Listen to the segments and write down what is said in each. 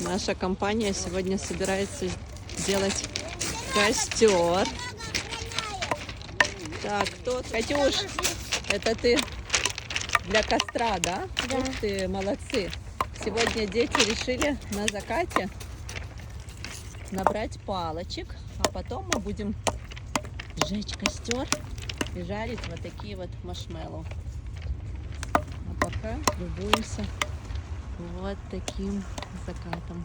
Наша компания сегодня собирается сделать костер. Так, кто? Катюш, это ты для костра, да? Да. Ух ты, молодцы. Сегодня дети решили на закате набрать палочек, а потом мы будем сжечь костер и жарить вот такие вот маршмеллоу. А пока любуемся вот таким закатом.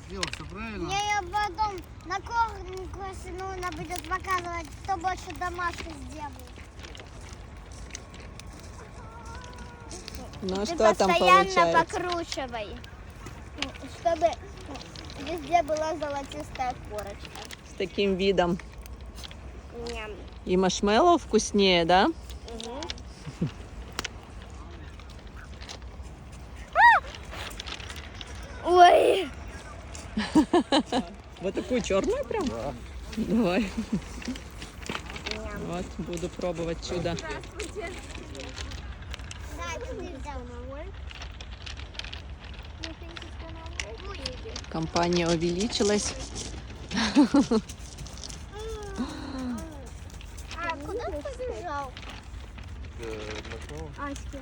Сделал все правильно. Мне ее потом на кухне нужно будет показывать, кто больше домашки сделал. Ну Ты что там постоянно получается? покручивай, чтобы везде была золотистая корочка. С таким видом. Ням. И маршмеллоу вкуснее, да? Угу. Ой! Вот такую черную прям? Да. Давай. Ням. Вот, буду пробовать чудо. Компания увеличилась. А куда ты побежал? Аська,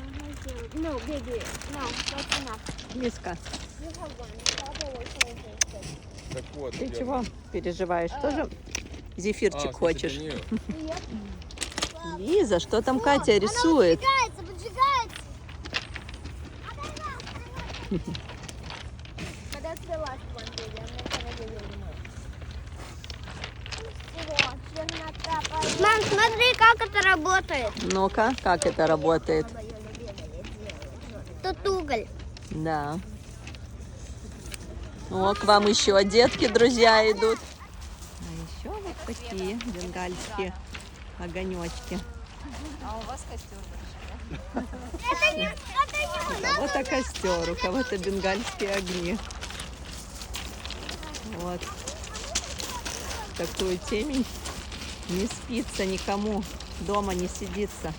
no, baby, no, that's enough. Миска, You have one. The other one is okay. Так вот. ты я- чего переживаешь? Тоже зефирчик А, хочешь? кстати, нет. Лиза, что там Катя рисует? Она поджигается. Когда цвела one, baby, I'm not gonna give you anymore. Мам, смотри, как это работает. Ну-ка, как это работает? Тут уголь. Да. О, к вам еще детки, друзья, идут. А еще вот такие бенгальские огонечки. А у вас костер большой, Это не У кого-то костер, у кого-то бенгальские огни. Вот. В такую темень не спится никому, дома не сидится.